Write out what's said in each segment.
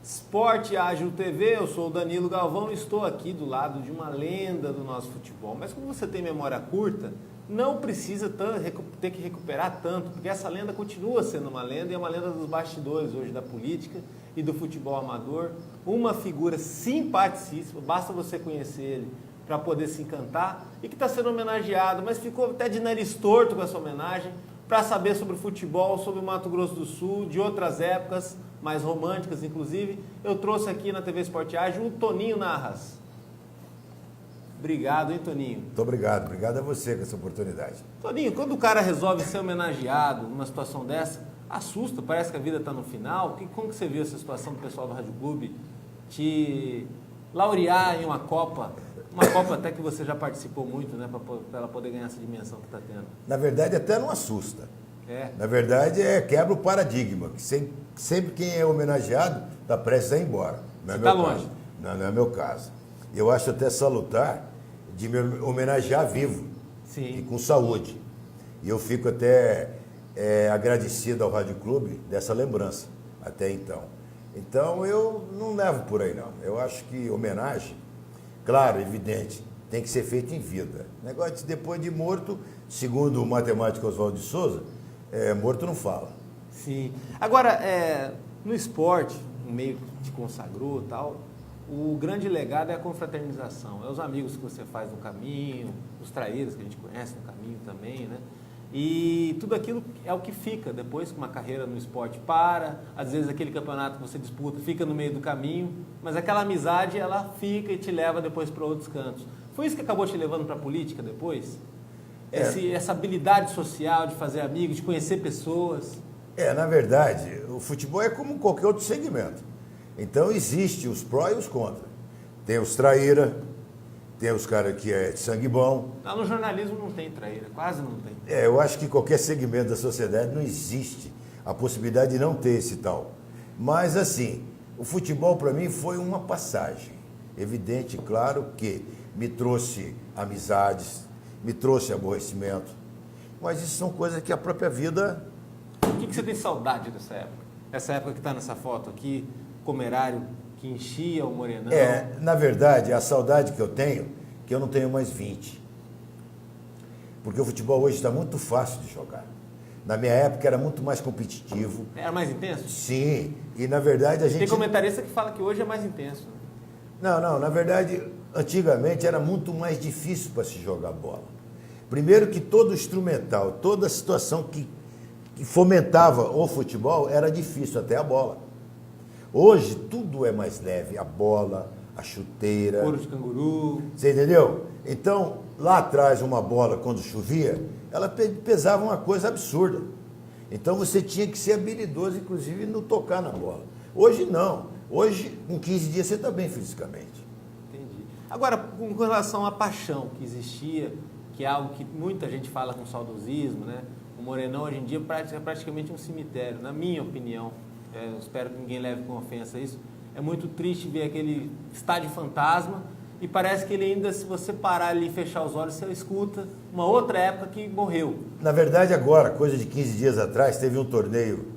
Esporte Ágil TV, eu sou o Danilo Galvão e estou aqui do lado de uma lenda do nosso futebol. Mas como você tem memória curta, não precisa ter que recuperar tanto, porque essa lenda continua sendo uma lenda e é uma lenda dos bastidores hoje da política e do futebol amador. Uma figura simpaticíssima, basta você conhecer ele para poder se encantar e que está sendo homenageado, mas ficou até de nariz torto com essa homenagem, para saber sobre o futebol, sobre o Mato Grosso do Sul, de outras épocas, mais românticas inclusive. Eu trouxe aqui na TV Esporte Ágil o Toninho Narras. Obrigado, hein, Toninho? Muito obrigado a você com essa oportunidade. Toninho, quando o cara resolve ser homenageado numa situação dessa, assusta, parece que a vida está no final. Como que você viu essa situação do pessoal do Rádio Clube te laurear em uma Copa até que você já participou muito, né, para ela poder ganhar essa dimensão que está tendo? Na verdade, até não assusta. É. Na verdade, quebra o paradigma, que sempre quem é homenageado está prestes a ir embora. Não é Você meu está caso. longe. Não é meu caso. Eu acho até salutar de me homenagear vivo. Sim. E com saúde. E eu fico até agradecido ao Rádio Clube dessa lembrança, até então. Então, eu não levo por aí, não. Eu acho que homenagem, claro, evidente, tem que ser feita em vida. Negócio de depois de morto, segundo o matemático Oswaldo de Souza, morto não fala. Sim. Agora, no esporte, no meio que te consagrou e tal, o grande legado é a confraternização. É os amigos que você faz no caminho, os traíras que a gente conhece no caminho também, né? E tudo aquilo é o que fica depois que uma carreira no esporte para. Às vezes aquele campeonato que você disputa fica no meio do caminho, mas aquela amizade ela fica e te leva depois para outros cantos. Foi isso que acabou te levando para a política depois? Essa habilidade social de fazer amigos, de conhecer pessoas? Na verdade, o futebol é como qualquer outro segmento. Então, existe os pró e os contra. Tem os traíra, tem os caras que é de sangue bom. Não, no jornalismo não tem traíra, quase não tem. Eu acho que qualquer segmento da sociedade não existe a possibilidade de não ter esse tal. Mas, assim, o futebol para mim foi uma passagem. Evidente, claro, que me trouxe amizades, me trouxe aborrecimento. Mas isso são coisas que a própria vida... O que você tem saudade dessa época? Essa época que está nessa foto aqui, Comerário, que enchia o Morenão. Na verdade, a saudade que eu tenho, que eu não tenho mais 20. Porque o futebol hoje está muito fácil de jogar. Na minha época era muito mais competitivo. Era mais intenso? Sim, e na verdade a gente... Tem comentarista que fala que hoje é mais intenso. Não, na verdade, antigamente era muito mais difícil para se jogar bola. Primeiro que todo instrumental, toda situação que fomentava o futebol era difícil, até a bola. Hoje tudo é mais leve, a bola, a chuteira. Couro de canguru. Você entendeu? Então, lá atrás, uma bola, quando chovia, ela pesava uma coisa absurda. Então, você tinha que ser habilidoso, inclusive, no tocar na bola. Hoje, não. Hoje, com 15 dias, você está bem fisicamente. Entendi. Agora, com relação à paixão que existia, que é algo que muita gente fala com saudosismo, né? O Morenão, hoje em dia, é praticamente um cemitério, na minha opinião. Eu espero que ninguém leve com ofensa isso. É muito triste ver aquele estádio fantasma e parece que ele ainda, se você parar ali e fechar os olhos, você escuta uma outra época que morreu. Na verdade, agora, coisa de 15 dias atrás, teve um torneio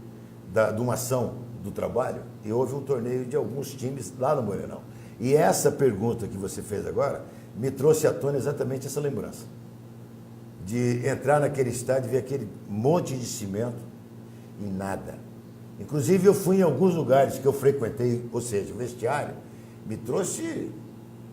de uma ação do trabalho e houve um torneio de alguns times lá no Morenão. E essa pergunta que você fez agora me trouxe à tona exatamente essa lembrança. De entrar naquele estádio e ver aquele monte de cimento e nada. Inclusive, eu fui em alguns lugares que eu frequentei, ou seja, o vestiário, me trouxe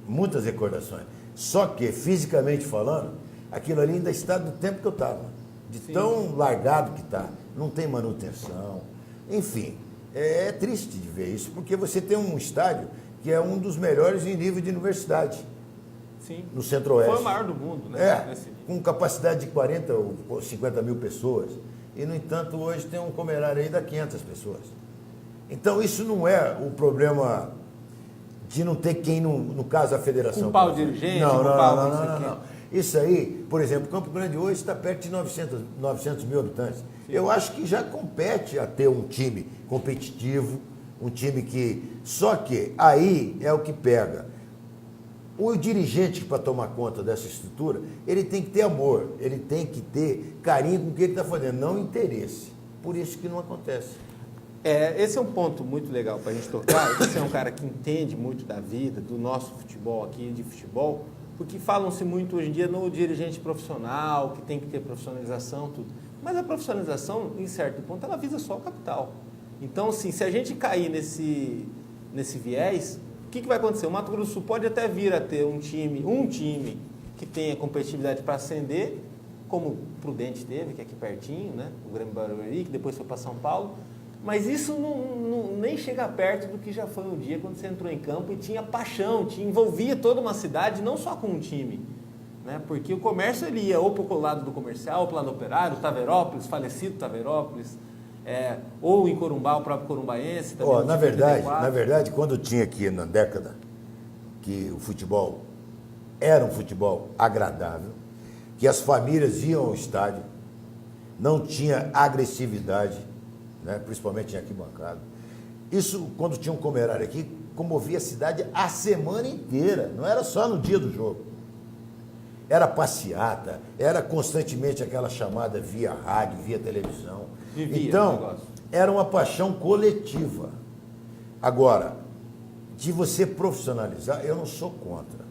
muitas recordações. Só que, fisicamente falando, aquilo ali ainda está do tempo que eu estava. De tão largado que está. Não tem manutenção. Enfim, é triste de ver isso, porque você tem um estádio que é um dos melhores em nível de universidade. Sim. No Centro-Oeste. Foi o maior do mundo, né? Com capacidade de 40 ou 50 mil pessoas. E, no entanto, hoje tem um Comerário aí da 500 pessoas. Então, isso não é o problema de não ter quem, no caso, a federação... Um pau dirigente, não. Isso aí, por exemplo, Campo Grande hoje está perto de 900 mil habitantes. Sim. Eu acho que já compete a ter um time competitivo, um time que... Só que aí é o que pega. O dirigente, para tomar conta dessa estrutura, ele tem que ter amor, ele tem que ter carinho com o que ele está fazendo, não interesse. Por isso que não acontece. Esse é um ponto muito legal para a gente tocar. Você é um cara que entende muito da vida, do nosso futebol aqui, de futebol, porque falam-se muito hoje em dia no dirigente profissional, que tem que ter profissionalização, tudo. Mas a profissionalização, em certo ponto, ela visa só o capital. Então, assim, se a gente cair nesse viés, o que vai acontecer? O Mato Grosso do Sul pode até vir a ter um time que tenha competitividade para ascender, como o Prudente teve, que é aqui pertinho, né? O Grêmio Barueri, que depois foi para São Paulo. Mas isso nem chega perto do que já foi um dia quando você entrou em campo e tinha paixão, envolvia toda uma cidade, não só com um time. Né? Porque o comércio ele ia ou para o lado do comercial, ou para o lado operário, Taverópolis, falecido Taverópolis, ou em Corumbá, o próprio corumbaense. Também, na verdade, quando tinha aqui na década que o futebol era um futebol agradável, que as famílias iam ao estádio, não tinha agressividade, né, principalmente em arquibancada. Isso, quando tinha um comerário aqui, comovia a cidade a semana inteira, não era só no dia do jogo. Era passeata, era constantemente aquela chamada via rádio, via televisão. Então, era uma paixão coletiva. Agora, de você profissionalizar, eu não sou contra.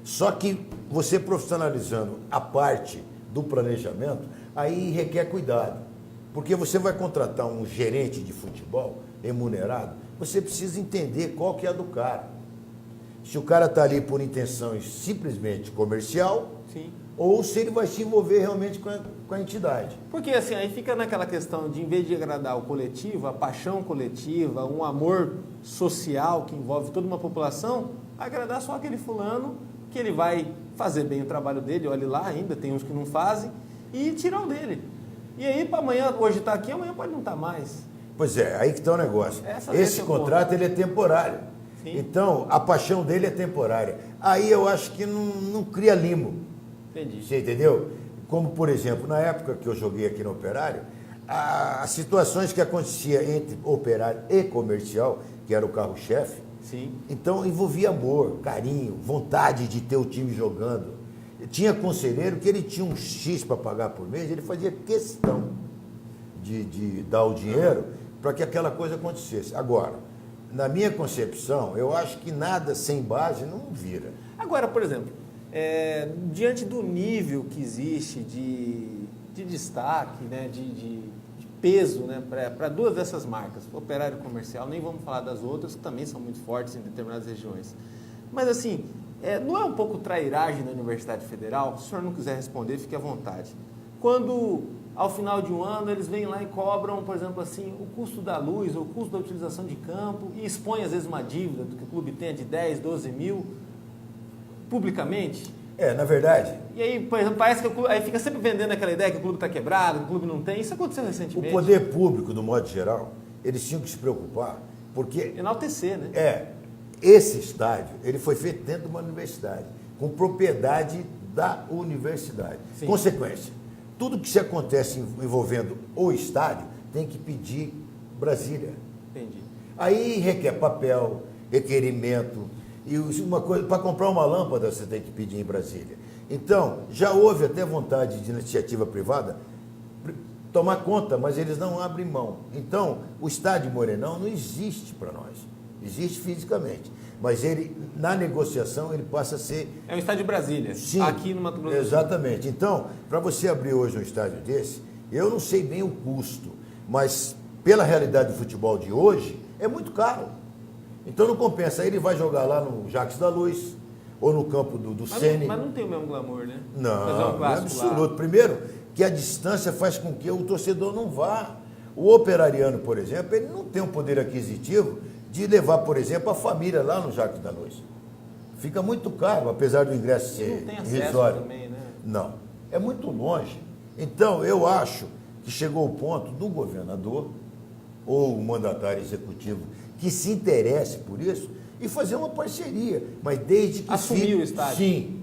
Só que você profissionalizando a parte do planejamento, aí requer cuidado. Porque você vai contratar um gerente de futebol remunerado, você precisa entender qual que é a do cara. Se o cara está ali por intenção simplesmente comercial, sim, ou se ele vai se envolver realmente com a entidade. Porque assim, aí fica naquela questão de, em vez de agradar o coletivo, a paixão coletiva, um amor social que envolve toda uma população, agradar só aquele fulano que ele vai fazer bem o trabalho dele, olhe lá ainda, tem uns que não fazem, e tirar o dele. E aí, para amanhã, hoje está aqui, amanhã pode não estar mais. Pois é, aí que está o negócio. Esse contrato ele é temporário. Sim. Então, a paixão dele é temporária. Aí eu acho que não cria limo. Entendi. Você entendeu? Como, por exemplo, na época que eu joguei aqui no Operário, as situações que aconteciam entre operário e comercial, que era o carro-chefe, sim, então envolvia amor, carinho, vontade de ter o time jogando. Tinha conselheiro que ele tinha um X para pagar por mês, ele fazia questão de dar o dinheiro para que aquela coisa acontecesse. Agora, na minha concepção, eu acho que nada sem base não vira. Agora, por exemplo, diante do nível que existe de destaque, né, de peso, né, para duas dessas marcas, Operário e Comercial, nem vamos falar das outras, que também são muito fortes em determinadas regiões. Mas assim, não é um pouco trairagem da Universidade Federal? Se o senhor não quiser responder, fique à vontade. Quando, ao final de um ano, eles vêm lá e cobram, por exemplo, assim, o custo da luz, ou o custo da utilização de campo, e expõem, às vezes, uma dívida do que o clube tem de 10, 12 mil, publicamente. Na verdade. E aí, por exemplo, parece que o clube, aí fica sempre vendendo aquela ideia que o clube está quebrado, que o clube não tem. Isso aconteceu recentemente. O poder público, do modo geral, eles tinham que se preocupar, porque... Enaltecer, né? Esse estádio, ele foi feito dentro de uma universidade, com propriedade da universidade. Sim. Consequência, tudo que se acontece envolvendo o estádio tem que pedir Brasília. Entendi. Aí requer papel, requerimento, e uma coisa, para comprar uma lâmpada você tem que pedir em Brasília. Então, já houve até vontade de iniciativa privada tomar conta, mas eles não abrem mão. Então, o estádio Morenão não existe para nós. Existe fisicamente, mas ele, na negociação, ele passa a ser... É o estádio de Brasília, sim, aqui no Mato Grosso do Sul. Exatamente. Então, para você abrir hoje um estádio desse, eu não sei bem o custo, mas pela realidade do futebol de hoje, é muito caro. Então não compensa. Aí ele vai jogar lá no Jacques da Luz, ou no campo do Sene. Mas não tem o mesmo glamour, né? Não, é absoluto. Lá. Primeiro, que a distância faz com que o torcedor não vá. O operariano, por exemplo, ele não tem um poder aquisitivo de levar, por exemplo, a família lá no Jacques da Luz. Fica muito caro, apesar do ingresso ser não tem acesso irrisório. Também, né? Não, é muito longe. Então, eu acho que chegou o ponto do governador ou o mandatário executivo que se interesse por isso e fazer uma parceria, mas desde que... Assumir o estádio.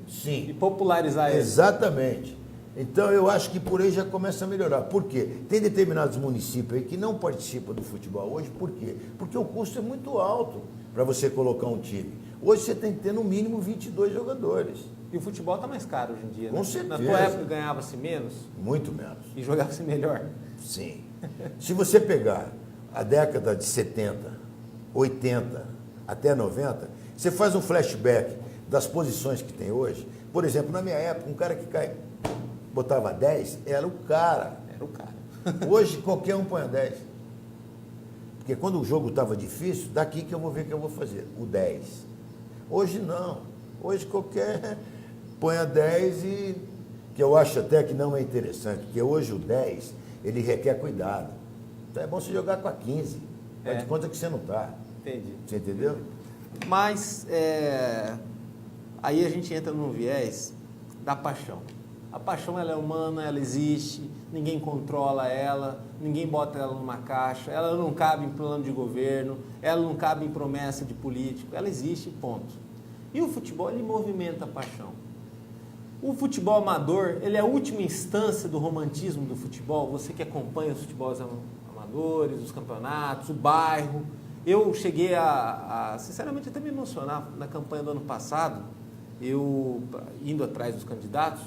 Sim. E popularizar ele. Exatamente. Então, eu acho que por aí já começa a melhorar. Por quê? Tem determinados municípios aí que não participam do futebol hoje. Por quê? Porque o custo é muito alto para você colocar um time. Hoje você tem que ter no mínimo 22 jogadores. E o futebol está mais caro hoje em dia, né? Com certeza. Na tua época ganhava-se menos? Muito menos. E jogava-se melhor? Sim. Se você pegar a década de 70, 80 até 90, você faz um flashback das posições que tem hoje. Por exemplo, na minha época, um cara que botava 10 era o cara. Era o cara. Hoje, qualquer um põe a 10. Porque quando o jogo estava difícil, daqui que eu vou ver o que eu vou fazer, o 10. Hoje não. Hoje qualquer põe a 10 e... que eu acho até que não é interessante, porque hoje o 10, ele requer cuidado. Então é bom você jogar com a 15. Faz de conta que você não está. Entendi. Você entendeu? Mas aí a gente entra num viés da paixão. A paixão, ela é humana, ela existe, ninguém controla ela, ninguém bota ela numa caixa, ela não cabe em plano de governo, ela não cabe em promessa de político, ela existe, ponto. E o futebol, ele movimenta a paixão. O futebol amador, ele é a última instância do romantismo do futebol. Você que acompanha os futebols amadores, os campeonatos, o bairro. Eu cheguei sinceramente, até me emocionar na campanha do ano passado, eu, indo atrás dos candidatos,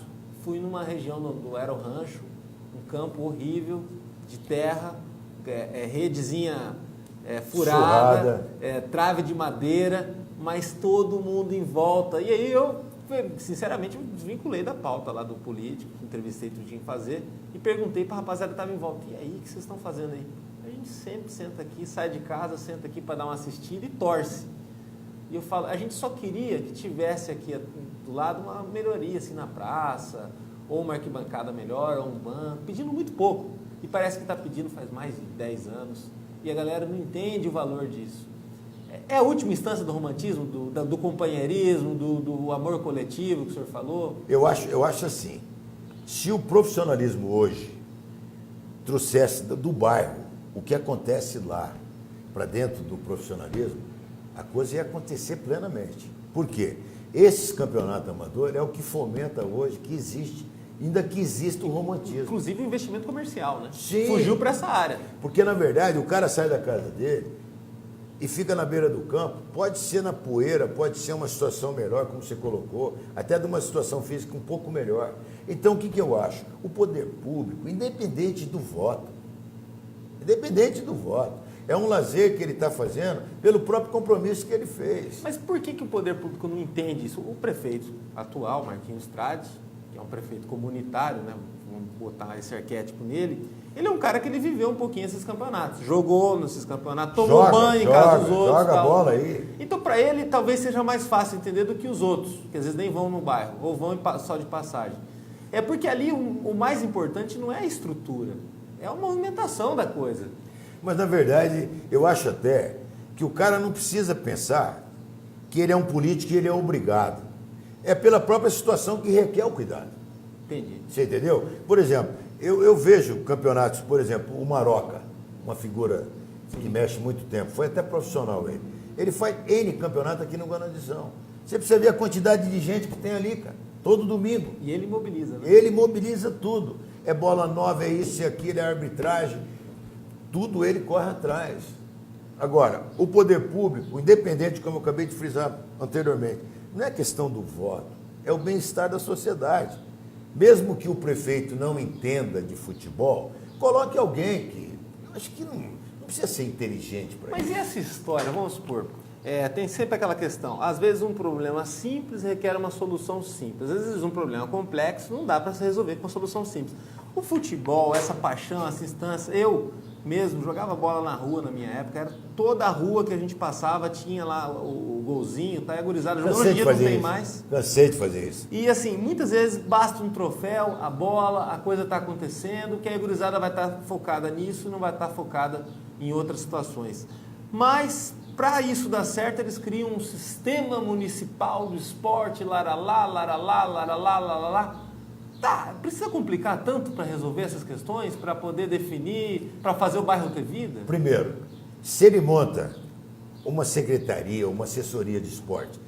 fui numa região do Aero Rancho, um campo horrível, de terra, redezinha furada, trave de madeira, mas todo mundo em volta. E aí eu, sinceramente, me desvinculei da pauta lá do político, entrevistei tudinho fazer, e perguntei para a rapaziada que estava em volta, e aí, o que vocês estão fazendo aí? A gente sempre senta aqui, sai de casa, senta aqui para dar uma assistida e torce. E eu falo, a gente só queria que tivesse aqui do lado uma melhoria assim na praça, ou uma arquibancada melhor, ou um banco, pedindo muito pouco. E parece que está pedindo faz mais de 10 anos. E a galera não entende o valor disso. É a última instância do romantismo, do companheirismo, do amor coletivo que o senhor falou? Eu acho assim, se o profissionalismo hoje trouxesse do bairro o que acontece lá para dentro do profissionalismo, a coisa ia acontecer plenamente. Por quê? Esses campeonatos amadores é o que fomenta hoje que existe, ainda que exista o romantismo. Inclusive o investimento comercial, né? Sim. Fugiu para essa área. Porque, na verdade, o cara sai da casa dele e fica na beira do campo, pode ser na poeira, pode ser uma situação melhor, como você colocou, até de uma situação física um pouco melhor. Então, o que eu acho? O poder público, independente do voto, é um lazer que ele está fazendo pelo próprio compromisso que ele fez. Mas por que o poder público não entende isso? O prefeito atual, Marquinhos Trades, que é um prefeito comunitário, né? Vamos botar esse arquétipo nele, ele é um cara que ele viveu um pouquinho esses campeonatos, jogou nesses campeonatos, tomou banho em casa dos outros. Joga a bola aí. Então, para ele, talvez seja mais fácil entender do que os outros, que às vezes nem vão no bairro, ou vão só de passagem. É porque ali o mais importante não é a estrutura, é a movimentação da coisa. Mas, na verdade, eu acho até que o cara não precisa pensar que ele é um político e ele é obrigado. É pela própria situação que requer o cuidado. Entendi. Você entendeu? Por exemplo, eu vejo campeonatos, por exemplo, o Maroca, uma figura que mexe muito tempo, foi até profissional ele. Ele faz N campeonato aqui no Guanadizão. Você precisa ver a quantidade de gente que tem ali, cara, todo domingo. E ele mobiliza, né? Ele mobiliza tudo. É bola nova, é isso e aquilo, é arbitragem. Tudo ele corre atrás. Agora, o poder público, independente, como eu acabei de frisar anteriormente, não é questão do voto, é o bem-estar da sociedade. Mesmo que o prefeito não entenda de futebol, coloque alguém que... Eu acho que não precisa ser inteligente para isso. Mas e essa história, vamos supor, tem sempre aquela questão, às vezes um problema simples requer uma solução simples, às vezes um problema complexo não dá para se resolver com uma solução simples. O futebol, essa paixão, essa instância, eu mesmo jogava bola na rua na minha época, era toda a rua que a gente passava tinha lá o golzinho, tá? E a gurizada jogando, hoje em dia não tem mais. Cansei de fazer isso. E assim, muitas vezes basta um troféu, a bola, a coisa está acontecendo, que a gurizada vai estar focada nisso e não vai estar focada em outras situações. Mas, para isso dar certo, eles criam um sistema municipal do esporte, laralá, laralá, laralá, laralá. Tá, precisa complicar tanto para resolver essas questões, para poder definir, para fazer o bairro ter vida? Primeiro, se ele monta uma secretaria, uma assessoria de esporte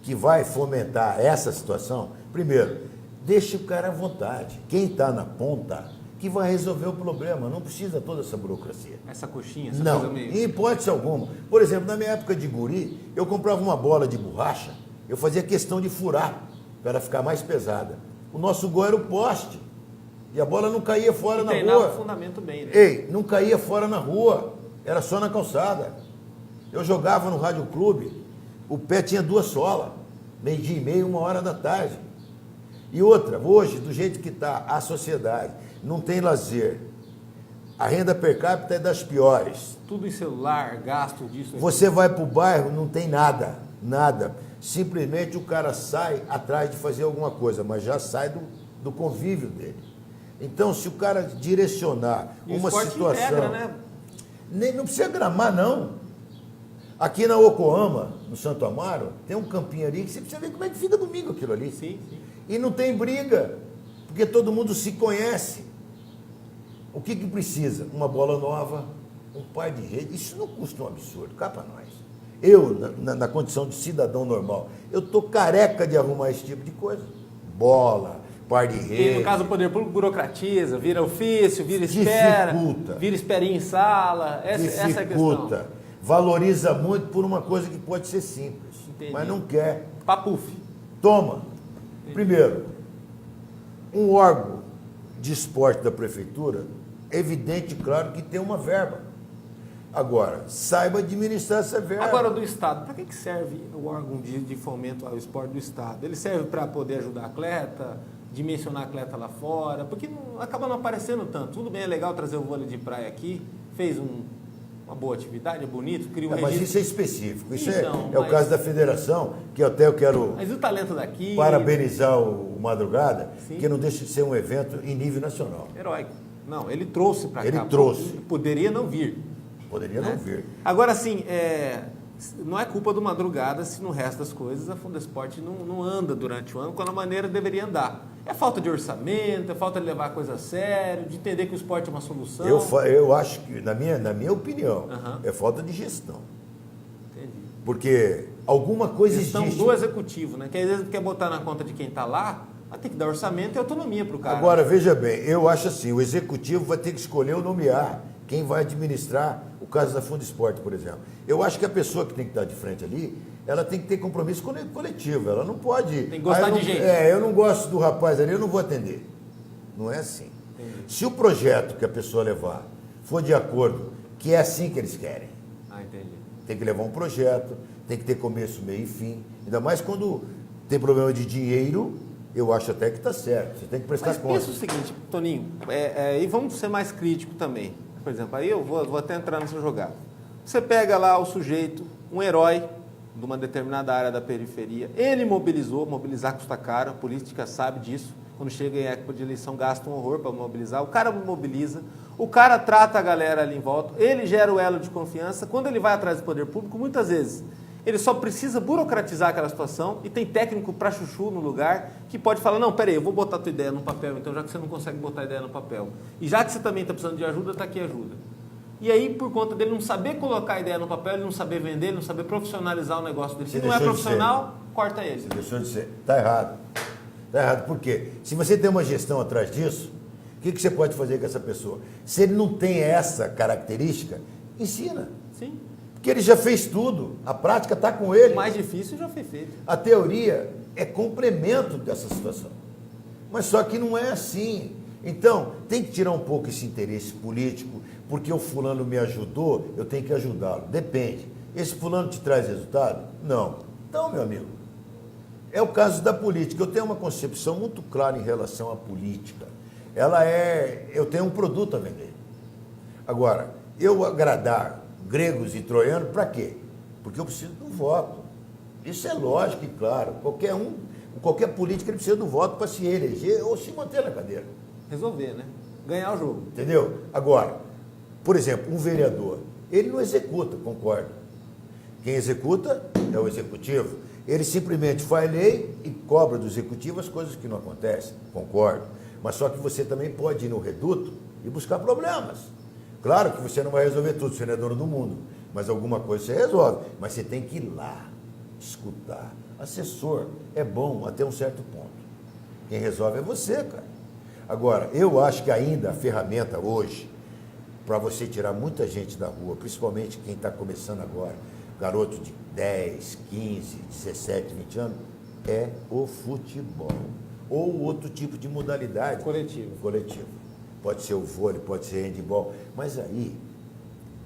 que vai fomentar essa situação, primeiro, deixe o cara à vontade. Quem está na ponta que vai resolver o problema, não precisa toda essa burocracia. Essa coxinha, essa não, coisa meio... em hipótese alguma. Por exemplo, na minha época de guri, eu comprava uma bola de borracha, eu fazia questão de furar para ela ficar mais pesada. O nosso gol era o poste. E a bola não caía fora na treinava rua. o fundamento bem, né? Ei, não caía fora na rua. Era só na calçada. Eu jogava no Rádio Clube, o pé tinha 2 solas. 12h30, 1h da tarde. E outra, hoje, do jeito que está a sociedade, não tem lazer. A renda per capita é das piores. Tudo em celular, gasto disso. Você vai para o bairro, não tem nada, nada. Simplesmente o cara sai atrás de fazer alguma coisa, mas já sai do convívio dele. Então, se o cara direcionar uma situação... integra, né? Não precisa gramar, não. Aqui na Ocoama, no Santo Amaro, tem um campinho ali que você precisa ver como é que fica domingo aquilo ali. Sim, sim. E não tem briga, porque todo mundo se conhece. O que precisa? Uma bola nova, um par de rede. Isso não custa um absurdo, cá para nós. Eu, na condição de cidadão normal, eu estou careca de arrumar esse tipo de coisa. Bola, par de rede. E no caso o poder público burocratiza, vira ofício, vira espera, vira esperinha em sala. Essa é a questão. Valoriza muito por uma coisa que pode ser simples. Entendi. Mas não quer. Papuf. Toma. Primeiro, um órgão de esporte da prefeitura, é evidente, claro, que tem uma verba. Agora, saiba administrar essa verba. Agora, do Estado, para que serve o órgão de fomento ao esporte do Estado? Ele serve para poder ajudar atleta, dimensionar atleta lá fora, porque acaba não aparecendo tanto. Tudo bem, é legal trazer o vôlei de praia aqui, fez uma boa atividade, é bonito, cria um registro. Mas isso é específico, isso então, é o caso da federação, que até eu quero mas o talento daqui... parabenizar o Madrugada, Sim. que não deixa de ser um evento em nível nacional. Heróico. Não, ele trouxe para cá. Ele trouxe. Poderia não vir. Poderia não vir. Agora, assim, não é culpa do Madrugada se no resto das coisas a Fundesporte não anda durante o ano com a maneira que deveria andar. É falta de orçamento, é falta de levar a coisa a sério, de entender que o esporte é uma solução. Eu acho que, na minha opinião, é falta de gestão. Entendi. Porque alguma coisa Gestão existe. do executivo, né? Que às vezes quer botar na conta de quem está lá, mas tem que dar orçamento e autonomia para o cara. Agora, veja bem, eu acho assim, o executivo vai ter que escolher ou nomear quem vai administrar o caso da Fundesporte, por exemplo. Eu acho que a pessoa que tem que estar de frente ali, ela tem que ter compromisso coletivo, ela não pode... Tem que gostar de gente. Eu não gosto do rapaz ali, eu não vou atender. Não é assim. Entendi. Se o projeto que a pessoa levar for de acordo, que é assim que eles querem, Entendi. tem que levar um projeto, tem que ter começo, meio e fim, ainda mais quando tem problema de dinheiro, eu acho até que está certo, você tem que prestar conta. Mas pensa o seguinte, Toninho, e vamos ser mais crítico também. Por exemplo, aí eu vou até entrar nessa jogada. Você pega lá o sujeito, um herói de uma determinada área da periferia, ele mobilizar custa caro, a política sabe disso, quando chega em época de eleição gasta um horror para mobilizar, o cara mobiliza, o cara trata a galera ali em volta, ele gera o elo de confiança, quando ele vai atrás do poder público, muitas vezes, ele só precisa burocratizar aquela situação e tem técnico para chuchu no lugar que pode falar, não, peraí, eu vou botar a tua ideia no papel, então já que você não consegue botar a ideia no papel, e já que você também está precisando de ajuda, está aqui a ajuda. E aí, por conta dele não saber colocar a ideia no papel, ele não saber vender, ele não saber profissionalizar o negócio dele. Se não é profissional, corta ele. Você deixou de ser. Está errado. Está errado. Por quê? Se você tem uma gestão atrás disso, o que você pode fazer com essa pessoa? Se ele não tem essa característica, ensina. Sim. Porque ele já fez tudo. A prática está com ele. O mais difícil já foi feito. A teoria é complemento dessa situação. Mas só que não é assim. Então, tem que tirar um pouco esse interesse político, porque o fulano me ajudou, eu tenho que ajudá-lo. Depende. Esse fulano te traz resultado? Não. Então, meu amigo, é o caso da política. Eu tenho uma concepção muito clara em relação à política. Eu tenho um produto a vender. Agora, eu agradar gregos e troianos, para quê? Porque eu preciso do voto. Isso é lógico e claro. Qualquer político ele precisa do voto para se eleger ou se manter na cadeira. Resolver, né? Ganhar o jogo. Entendeu? Agora, por exemplo, um vereador, ele não executa, concordo. Quem executa é o executivo. Ele simplesmente faz lei e cobra do executivo as coisas que não acontecem, concordo. Mas só que você também pode ir no reduto e buscar problemas. Claro que você não vai resolver tudo, você não é dono do mundo, mas alguma coisa você resolve. Mas você tem que ir lá, escutar. Assessor é bom até um certo ponto. Quem resolve é você, cara. Agora, eu acho que ainda a ferramenta hoje, para você tirar muita gente da rua, principalmente quem está começando agora, garoto de 10, 15, 17, 20 anos, é o futebol. ou outro tipo de modalidade. Coletivo. Pode ser o vôlei, pode ser handebol. Mas aí,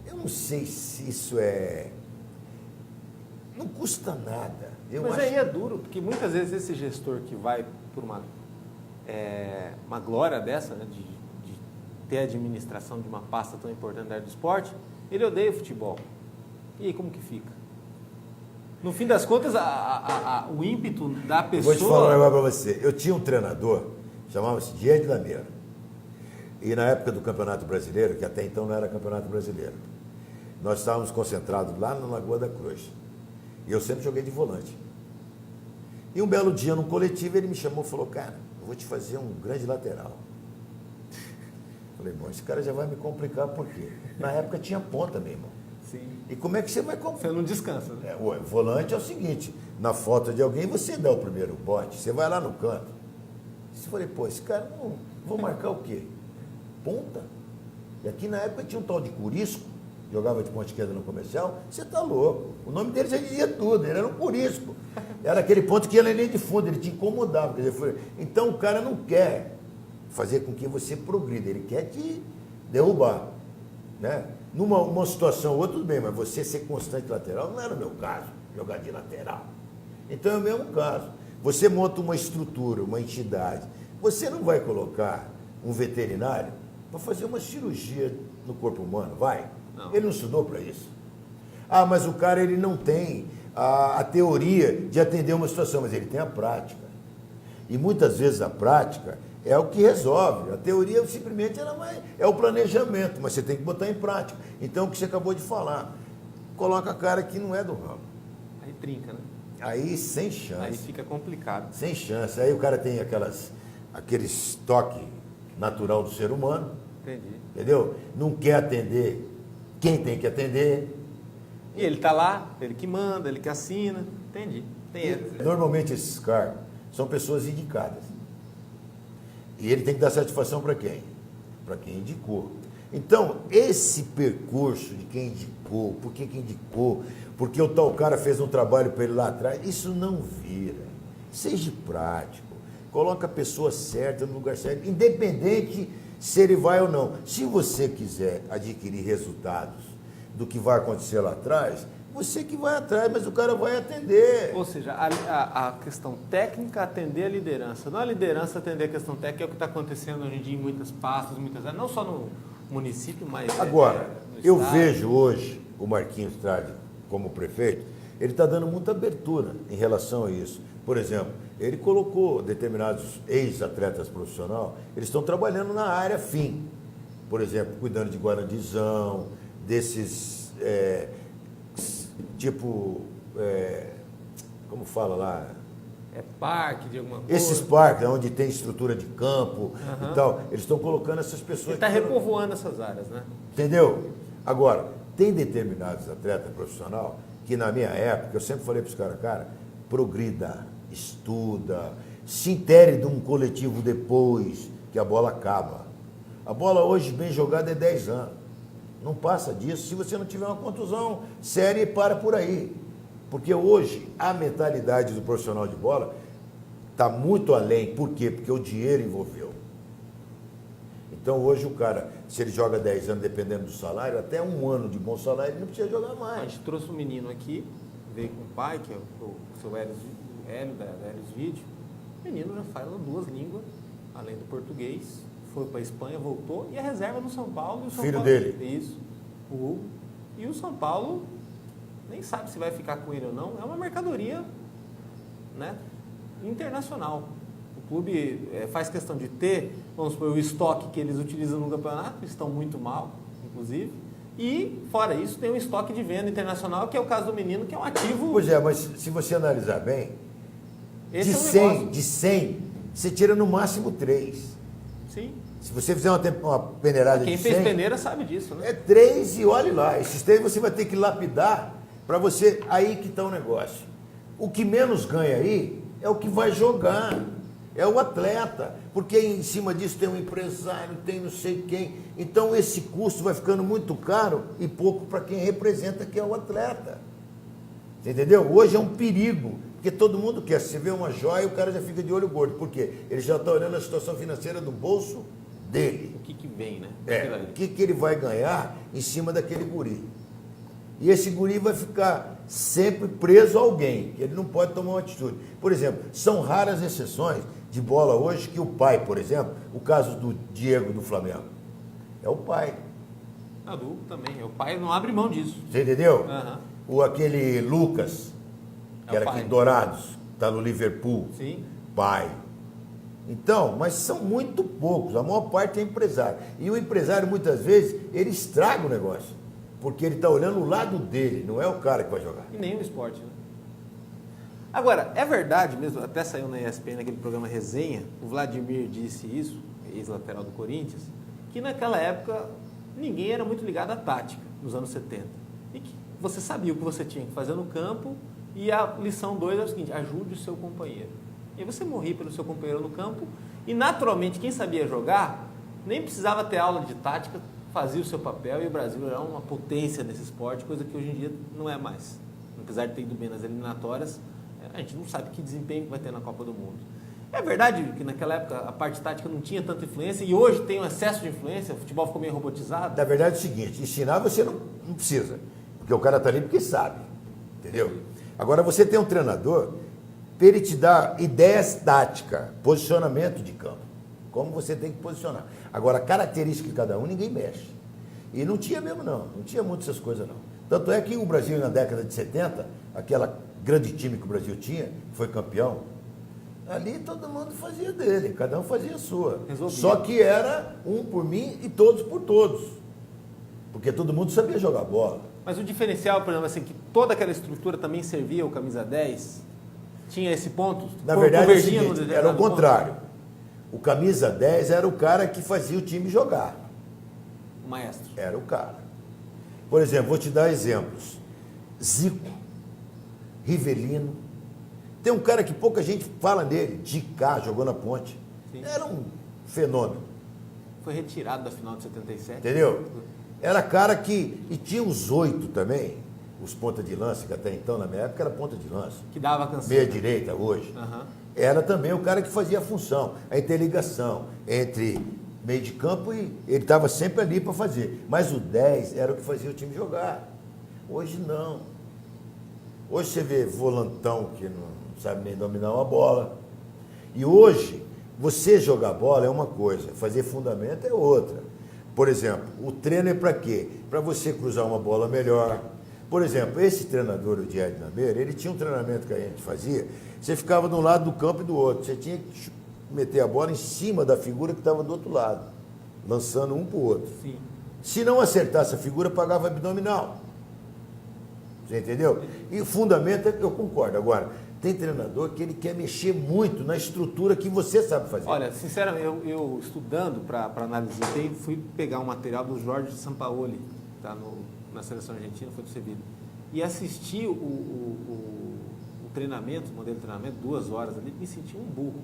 eu não sei se isso não custa nada. Mas aí é duro, porque muitas vezes esse gestor que vai por uma glória dessa, né, de ter a administração de uma pasta tão importante da área do esporte, ele odeia o futebol. E aí como que fica? No fim das contas, o ímpeto da pessoa... Eu vou te falar um negócio para você. Eu tinha um treinador, chamava-se Diego Lameira. E na época do Campeonato Brasileiro, que até então não era Campeonato Brasileiro, nós estávamos concentrados lá na Lagoa da Cruz. E eu sempre joguei de volante. E um belo dia, num coletivo, ele me chamou e falou, cara, eu vou te fazer um grande lateral. Falei, bom, esse cara já vai me complicar, por quê? Na época tinha ponta, meu irmão. Sim. E como é que você vai complicar? Você não descansa, né? O volante é o seguinte, na foto de alguém, você dá o primeiro bote, você vai lá no canto. Eu falei, pô, esse cara não... Vou marcar o quê? Ponta? E aqui na época tinha um tal de Curisco, jogava de ponta esquerda no Comercial, você tá louco. O nome dele já dizia tudo, ele era um Curisco. Era aquele ponto que ia na linha de fundo, ele te incomodava. Quer dizer, então o cara não quer fazer com que você progrida, ele quer te derrubar. Né? Numa situação ou outra, tudo bem, mas você ser constante lateral não era o meu caso, jogar de lateral. Então é o mesmo caso. Você monta uma estrutura, uma entidade, você não vai colocar um veterinário para fazer uma cirurgia no corpo humano, vai? Não. Ele não estudou para isso. Ah, mas o cara ele não tem a teoria de atender uma situação, mas ele tem a prática. E muitas vezes a prática é o que resolve. A teoria simplesmente é o planejamento, mas você tem que botar em prática. Então, o que você acabou de falar, coloca a cara que não é do ramo. Aí trinca, né? Aí sem chance. Aí fica complicado. Sem chance. Aí o cara tem aquele estoque natural do ser humano. Entendi. Entendeu? Não quer atender quem tem que atender. E ele está lá, ele que manda, ele que assina. Entendi. Normalmente esses cargos são pessoas indicadas. E ele tem que dar satisfação para quem? Para quem indicou. Então, esse percurso de quem indicou, por que indicou, porque o tal cara fez um trabalho para ele lá atrás, isso não vira. Seja prático. Coloca a pessoa certa no lugar certo, independente se ele vai ou não. Se você quiser adquirir resultados do que vai acontecer lá atrás, você que vai atrás, mas o cara vai atender. Ou seja, a questão técnica atender a liderança. Não a liderança atender a questão técnica, que é o que está acontecendo hoje em dia em muitas pastas, muitas áreas, não só no município, mas... Agora, eu vejo hoje o Marquinhos Trade como prefeito, ele está dando muita abertura em relação a isso. Por exemplo, ele colocou determinados ex-atletas profissionais, eles estão trabalhando na área fim. Por exemplo, cuidando de guarandizão, desses... como fala lá? É parque de alguma coisa? Esses parques, onde tem estrutura de campo e tal, eles estão colocando essas pessoas... Ele está repovoando essas áreas, né? Entendeu? Agora, tem determinados atletas profissionais que na minha época, eu sempre falei para os caras, cara, progrida, estuda, se intere de um coletivo depois que a bola acaba. A bola hoje bem jogada é 10 anos. Não passa disso. Se você não tiver uma contusão séria, para por aí. Porque hoje a mentalidade do profissional de bola está muito além. Por quê? Porque o dinheiro envolveu. Então hoje o cara, se ele joga 10 anos, dependendo do salário, até um ano de bom salário, ele não precisa jogar mais. A gente trouxe um menino aqui, veio com o pai, que é o seu Hélio da Hélio Vídeo. O menino já fala 2 línguas, além do português. Foi para a Espanha, voltou, e a reserva no São Paulo. E o São Filho Paulo, dele. Isso, o Hugo. E o São Paulo nem sabe se vai ficar com ele ou não. É uma mercadoria, né, internacional. O clube faz questão de ter, vamos supor, o estoque que eles utilizam no campeonato, estão muito mal, inclusive. E, fora isso, tem um estoque de venda internacional, que é o caso do menino, que é um ativo... Pois é, mas se você analisar bem, esse é de 100, você tira no máximo 3. Sim. Se você fizer uma peneirada Quem de 100... Quem fez peneira sabe disso, né? É 3 e olhe lá. Esses 3 você vai ter que lapidar para você... Aí que está o negócio. O que menos ganha aí é o que vai jogar. É o atleta. Porque em cima disso tem um empresário, tem não sei quem. Então esse custo vai ficando muito caro e pouco para quem representa, que é o atleta. Você entendeu? Hoje é um perigo Porque todo mundo quer. Se você vê uma joia, o cara já fica de olho gordo. Por quê? Ele já está olhando a situação financeira do bolso dele. O que vem, né? O que ele vai ganhar em cima daquele guri. E esse guri vai ficar sempre preso a alguém. Ele não pode tomar uma atitude. Por exemplo, são raras exceções de bola hoje que o pai, por exemplo, o caso do Diego do Flamengo, é o pai. Du também. O pai não abre mão disso. Você entendeu? Uhum. Aquele Lucas, que era aqui Dourados, está no Liverpool. Sim. Pai. Então, mas são muito poucos, a maior parte é empresário. E o empresário, muitas vezes, ele estraga o negócio. Porque ele está olhando o lado dele, não é o cara que vai jogar. E nem o esporte, né? Agora, é verdade mesmo, até saiu na ESPN, naquele programa Resenha, o Vladimir disse isso, ex-lateral do Corinthians, que naquela época ninguém era muito ligado à tática, nos anos 70. E que você sabia o que você tinha que fazer no campo, e a lição 2 é o seguinte: ajude o seu companheiro. E aí você morria pelo seu companheiro no campo, e naturalmente quem sabia jogar nem precisava ter aula de tática, fazia o seu papel, e o Brasil era uma potência nesse esporte, coisa que hoje em dia não é mais. Apesar de ter ido bem nas eliminatórias, a gente não sabe que desempenho vai ter na Copa do Mundo. É verdade que naquela época a parte tática não tinha tanta influência e hoje tem um excesso de influência, o futebol ficou meio robotizado? Na verdade é o seguinte: ensinar você não precisa, porque o cara está ali porque sabe, entendeu? Agora você tem um treinador para ele te dar ideias táticas, posicionamento de campo, como você tem que posicionar. Agora, a característica de cada um ninguém mexe. E não tinha mesmo não tinha muito essas coisas não. Tanto é que o Brasil na década de 70, aquela grande time que o Brasil tinha, que foi campeão, ali todo mundo fazia dele, cada um fazia a sua. Resolvia. Só que era um por mim e todos por todos. Porque todo mundo sabia jogar bola. Mas o diferencial, por exemplo, assim, que toda aquela estrutura também servia o camisa 10, tinha esse ponto? Na verdade, é o seguinte, era o contrário. O camisa 10 era o cara que fazia o time jogar. O maestro. Era o cara. Por exemplo, vou te dar exemplos. Zico, Rivelino. Tem um cara que pouca gente fala nele, Dicá, jogou na Ponte. Sim. Era um fenômeno. Foi retirado da final de 77. Entendeu? Era cara que... E tinha os 8 também, os ponta de lança, que até então, na minha época, era ponta de lança. Que dava canseira. Meia direita hoje. Uhum. Era também o cara que fazia a função, a interligação entre meio de campo e ele estava sempre ali para fazer. Mas o 10 era o que fazia o time jogar. Hoje não. Hoje você vê volantão que não sabe nem dominar uma bola. E hoje, você jogar bola é uma coisa, fazer fundamento é outra. Por exemplo, o treino é para quê? Para você cruzar uma bola melhor. Por exemplo, esse treinador, o Diego Nameira, ele tinha um treinamento que a gente fazia, você ficava de um lado do campo e do outro, você tinha que meter a bola em cima da figura que estava do outro lado, lançando um para o outro. Sim. Se não acertasse a figura, pagava abdominal. Você entendeu? E o fundamento é que eu concordo. Agora, tem treinador que ele quer mexer muito na estrutura que você sabe fazer. Olha, sinceramente, eu estudando para análise de desempenho, fui pegar um material do Jorge Sampaoli, tá na seleção argentina, foi do Sevilla, e assisti o treinamento, o modelo de treinamento, 2 horas ali, me senti um burro.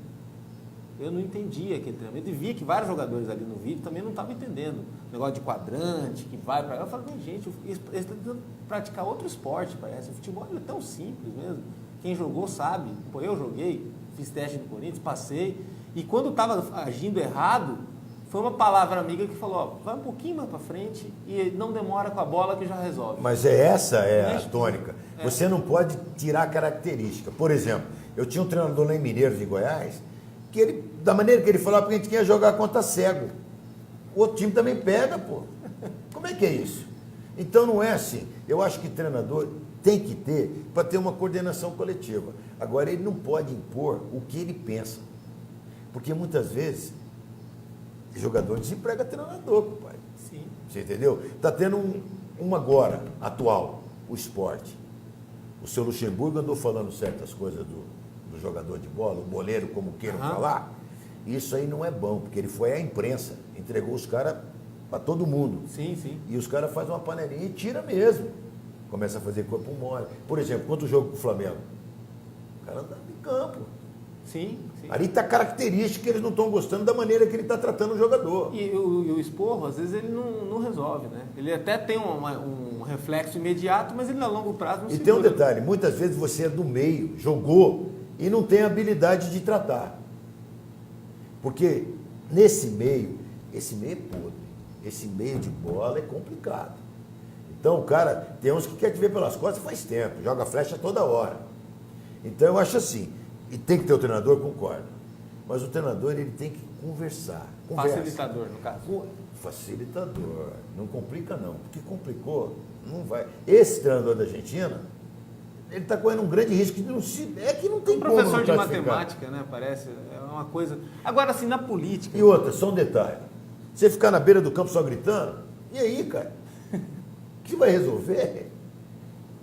Eu não entendia aquele treinamento e vi que vários jogadores ali no vídeo também não estavam entendendo. O negócio de quadrante, que vai para lá. Eu falei, gente, eles estão tentando praticar outro esporte, parece. O futebol é tão simples mesmo. Quem jogou sabe. Pô, eu joguei, fiz teste no Corinthians, passei. E quando estava agindo errado, foi uma palavra amiga que falou, ó, vai um pouquinho mais para frente e não demora com a bola que já resolve. Mas essa é a tônica. Você não pode tirar a característica. Por exemplo, eu tinha um treinador lá em Mineiros, em Goiás, que ele, da maneira que ele falava, porque a gente queria jogar contra cego. O outro time também pega, pô. Como é que é isso? Então não é assim. Eu acho que treinador tem que ter para ter uma coordenação coletiva. Agora, ele não pode impor o que ele pensa. Porque muitas vezes jogador desemprega treinador, pai. Sim. Você entendeu? Está tendo um agora, atual, o esporte. O seu Luxemburgo andou falando certas coisas do jogador de bola, o boleiro, como queiram falar. Isso aí não é bom, porque ele foi à imprensa, entregou os caras para todo mundo. Sim, sim. E os caras fazem uma panelinha e tira mesmo. Começa a fazer corpo mole. Por exemplo, quanto jogo com o Flamengo? O cara andava em campo. Sim, sim. Ali está característica que eles não estão gostando da maneira que ele está tratando o jogador. E o esporro, às vezes, ele não resolve, né? Ele até tem um reflexo imediato, mas ele a longo prazo não E segura. tem um detalhe, muitas vezes você é do meio, jogou e não tem habilidade de tratar. Porque nesse meio, esse meio é podre, esse meio de bola é complicado. Então o cara, tem uns que quer te ver pelas costas faz tempo, joga flecha toda hora. Então eu acho assim, e tem que ter o treinador, concordo. Mas o treinador ele tem que conversar. Facilitador, no caso. Facilitador. Não complica não, porque complicou, não vai. Esse treinador da Argentina, ele está correndo um grande risco de não se. É que não tem Um como. professor de classificar. matemática, né? Parece. É uma coisa. Agora, assim, na política. E outra, só um detalhe. Você ficar na beira do campo só gritando, e aí, cara? O que vai resolver?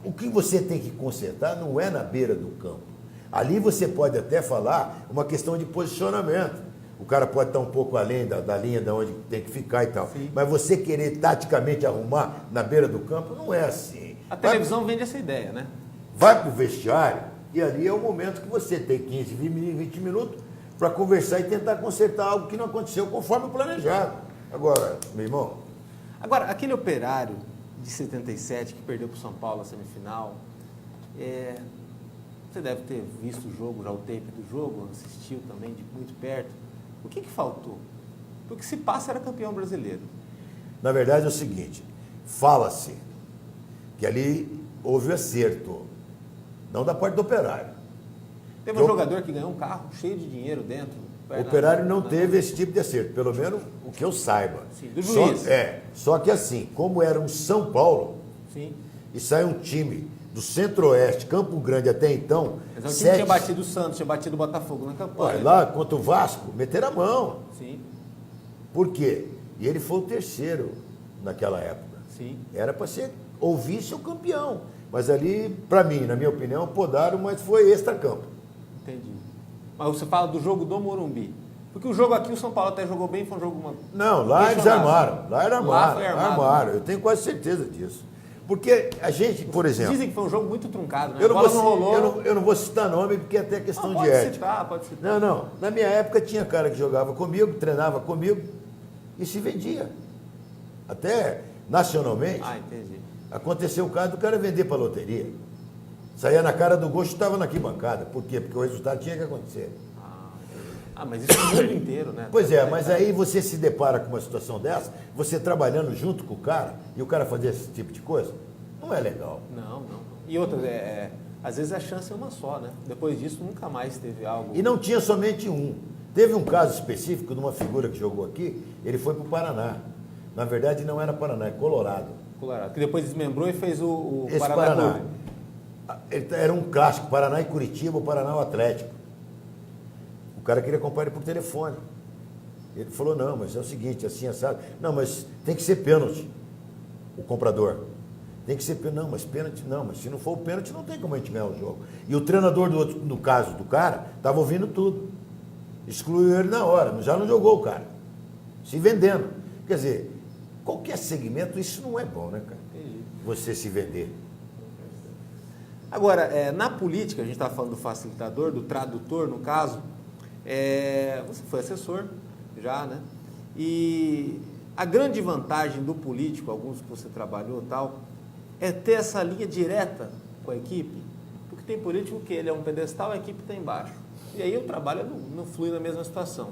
O que você tem que consertar não é na beira do campo. Ali você pode até falar uma questão de posicionamento. O cara pode estar um pouco além da linha de onde tem que ficar e tal. Sim. Mas você querer taticamente arrumar na beira do campo não é assim. A televisão vende essa ideia, né? Vai para o vestiário e ali é o momento que você tem 15, 20 minutos para conversar e tentar consertar algo que não aconteceu conforme planejado. Agora, meu irmão... Agora, aquele Operário de 77 que perdeu para o São Paulo a semifinal, você deve ter visto o jogo, já o tape do jogo, assistiu também de muito perto. O que faltou? Porque se passa era campeão brasileiro. Na verdade é o seguinte, fala-se que ali houve acerto, não da parte do Operário. Teve um jogador que ganhou um carro cheio de dinheiro dentro. O Operário não teve esse tipo de acerto, pelo menos o que eu saiba. Sim, do juiz. Só que assim, como era um São Paulo, Sim. e sai um time do Centro-Oeste, Campo Grande até então... Mas o time tinha batido o Santos, tinha batido o Botafogo na campanha. Olha, lá contra o Vasco, meteram a mão. Sim. Por quê? E ele foi o terceiro naquela época. Sim. Era para ser ou vice ou campeão. Mas ali, para mim, na minha opinião, podaram, mas foi extra-campo. Entendi. Mas você fala do jogo do Morumbi. Porque o jogo aqui, o São Paulo até jogou bem, foi um jogo... Não, lá eles armaram. Lá era armaram. foi armado. Armaram. Eu tenho quase certeza disso. Porque a gente, por exemplo... Dizem que foi um jogo muito truncado, né? Eu não, A bola vou, não rolou. eu não vou citar nome porque é até questão de ética. Pode citar. Não. Na minha época tinha cara que jogava comigo, treinava comigo e se vendia. Até nacionalmente. Ah, entendi. Aconteceu o caso do cara vender para loteria. Saía na cara do gosto e estava na arquibancada. Por quê? Porque o resultado tinha que acontecer. Mas isso no mundo inteiro, né? Pois é, mas aí você se depara com uma situação dessa, você trabalhando junto com o cara, e o cara fazer esse tipo de coisa, não é legal. Não. E outra, às vezes a chance é uma só, né? Depois disso nunca mais teve algo... E não tinha somente um. Teve um caso específico de uma figura que jogou aqui, ele foi para o Paraná. Na verdade não era Paraná, é Colorado. Colorado, que depois desmembrou e fez o Esse Paraná. Era um clássico, Paraná e Curitiba, o Paraná e o Atlético. O cara queria comprar ele por telefone. Ele falou, não, mas é o seguinte, assim, assado. Não, mas tem que ser pênalti, o comprador. Tem que ser pênalti. Não, mas pênalti não, mas se não for o pênalti, não tem como a gente ganhar o jogo. E o treinador do outro, no caso do cara, estava ouvindo tudo. Excluiu ele na hora, já não jogou o cara. Se vendendo. Quer dizer, qualquer segmento, isso não é bom, né, cara? Entendi. Você se vender. Agora, na política, a gente está falando do facilitador, do tradutor, no caso, você foi assessor já, né? E a grande vantagem do político, alguns que você trabalhou e tal, é ter essa linha direta com a equipe, porque tem político que ele é um pedestal, a equipe está embaixo. E aí o trabalho não flui na mesma situação.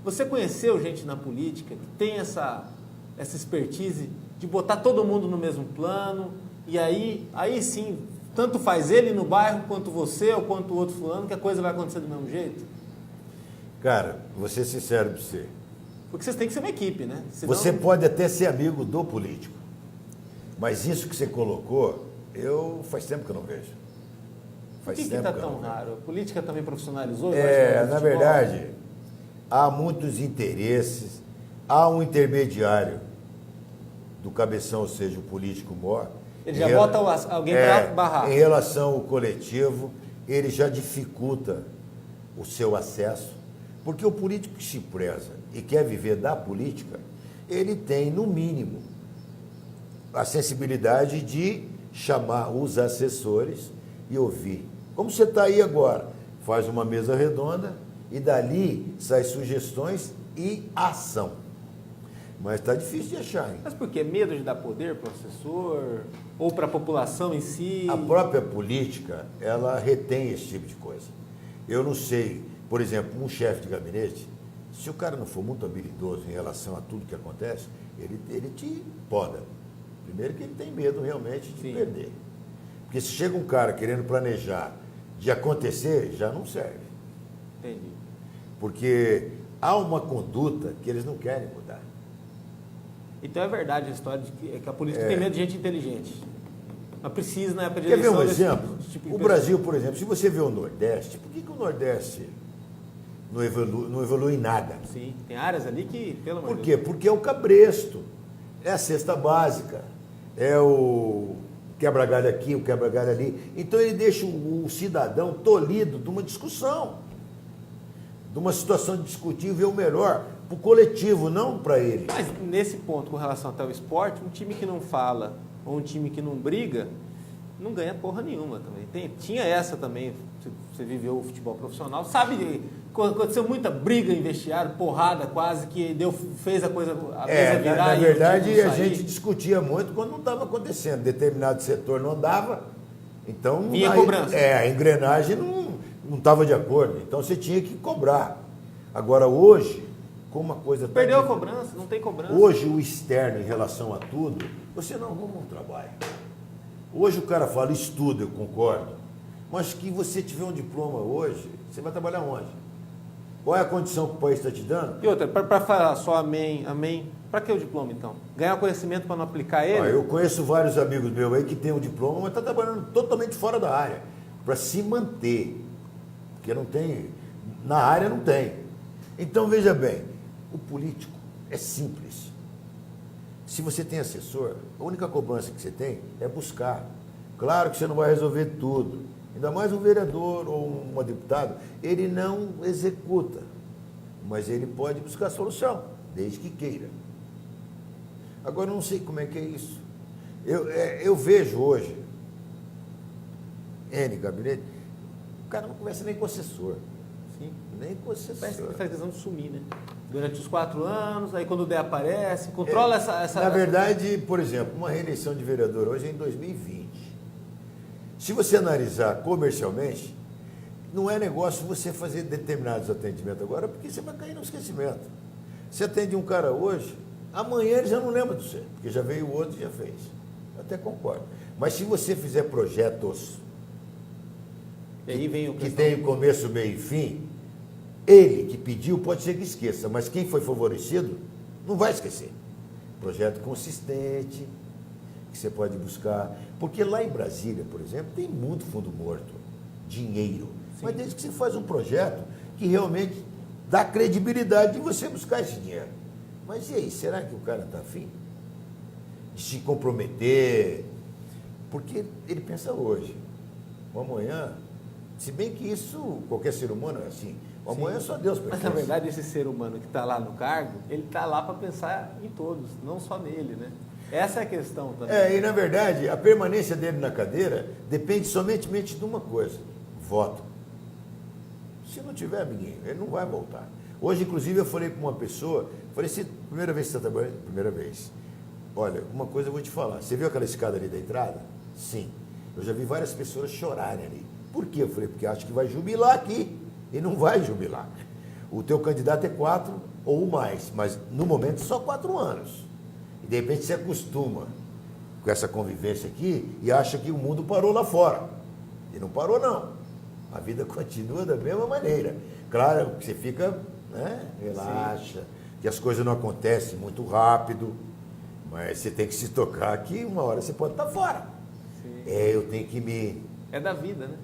Você conheceu gente na política que tem essa expertise de botar todo mundo no mesmo plano, e aí sim, tanto faz ele no bairro, quanto você, ou quanto o outro fulano, que a coisa vai acontecer do mesmo jeito? Cara, vou ser sincero para você. Porque vocês têm que ser uma equipe, né? Senão... Você pode até ser amigo do político, mas isso que você colocou, faz tempo que eu não vejo. Por que está tão raro? A política também profissionalizou? Na verdade, há muitos interesses, há um intermediário do cabeção, ou seja, o político maior. Ele já bota alguém para barrar. Em relação ao coletivo, ele já dificulta o seu acesso, porque o político que se preza e quer viver da política, ele tem, no mínimo, a sensibilidade de chamar os assessores e ouvir. Como você está aí agora, faz uma mesa redonda e dali saem sugestões e ação. Mas está difícil de achar, hein? Mas por quê? Medo de dar poder para o assessor? Ou para a população em si? A própria política, ela retém esse tipo de coisa. Eu não sei, por exemplo, um chefe de gabinete, se o cara não for muito habilidoso em relação a tudo que acontece, ele te poda. Primeiro que ele tem medo realmente de perder. Porque se chega um cara querendo planejar de acontecer, já não serve. Entendi. Porque há uma conduta que eles não querem mudar. Então é verdade a história de que a política tem medo de gente inteligente. Mas precisa, na época de Quer ver eleição... um exemplo? Tipo de O pessoa. Brasil, por exemplo, se você vê o Nordeste, por que o Nordeste não evolui em nada? Sim, tem áreas ali que, pelo amor Por de quê? Deus... Porque é o cabresto, é a cesta básica, é o quebra-galho aqui, o quebra-galho ali. Então ele deixa o cidadão tolhido de uma discussão, de uma situação de discutir e ver o melhor para o coletivo, não para ele. Mas nesse ponto, com relação até ao esporte, um time que não fala ou um time que não briga, não ganha porra nenhuma também. Tinha essa também, você viveu o futebol profissional, sabe, aconteceu muita briga em vestiário, porrada quase, que fez a mesa virar. Na verdade, e a gente discutia muito quando não estava acontecendo. Determinado setor não andava, então... Vinha cobrança. A engrenagem não estava de acordo, então você tinha que cobrar. Agora, hoje, como a coisa... Perdeu a cobrança, não tem cobrança. Hoje, o externo, em relação a tudo, você não arruma um trabalho. Hoje o cara fala, estuda, eu concordo, mas que você tiver um diploma hoje, você vai trabalhar onde? Qual é a condição que o país está te dando? E outra, para falar só amém, para que o diploma então? Ganhar conhecimento para não aplicar ele? Eu conheço vários amigos meus aí que têm um diploma, mas estão trabalhando totalmente fora da área, para se manter, porque não tem, na área não tem. Então veja bem, o político é simples. Se você tem assessor, a única cobrança que você tem é buscar. Claro que você não vai resolver tudo. Ainda mais um vereador ou um deputado, ele não executa, mas ele pode buscar solução, desde que queira. Agora, eu não sei como é que é isso. Eu vejo hoje, gabinete, o cara não conversa nem com o assessor. Sim. Nem com o assessor. Parece que faz questão de sumir, né? Durante os 4 anos, aí quando der aparece, controla essa... Na verdade, por exemplo, uma reeleição de vereador hoje é em 2020. Se você analisar comercialmente, não é negócio você fazer determinados atendimentos agora, porque você vai cair no esquecimento. Você atende um cara hoje, amanhã ele já não lembra de você, porque já veio o outro e já fez. Eu até concordo. Mas se você fizer projetos e aí vem que tem começo, meio e fim, ele que pediu pode ser que esqueça, mas quem foi favorecido não vai esquecer. Projeto consistente, que você pode buscar. Porque lá em Brasília, por exemplo, tem muito fundo morto, dinheiro. Sim. Mas desde que você faz um projeto que realmente dá credibilidade de você buscar esse dinheiro. Mas e aí, será que o cara está afim de se comprometer? Porque ele pensa hoje, o amanhã, se bem que isso, qualquer ser humano é assim, o amanhã só Deus pertence. Mas na verdade esse ser humano que está lá no cargo, ele está lá para pensar em todos, não só nele, né? Essa é a questão também. E na verdade, a permanência dele na cadeira depende somente de uma coisa, voto. Se não tiver, amiguinho, ele não vai voltar. Hoje, inclusive, eu falei para uma pessoa, falei assim, primeira vez que você está trabalhando? Primeira vez. Olha, uma coisa eu vou te falar, você viu aquela escada ali da entrada? Sim. Eu já vi várias pessoas chorarem ali. Por quê? Eu falei, porque acho que vai jubilar aqui. E não vai jubilar. O teu candidato é 4 ou mais, mas no momento só 4 anos. E de repente você acostuma com essa convivência aqui e acha que o mundo parou lá fora. E não parou, não. A vida continua da mesma maneira. Claro que você fica, relaxa, que as coisas não acontecem muito rápido, mas você tem que se tocar que uma hora você pode estar fora. Sim. Eu tenho que me... É da vida, né?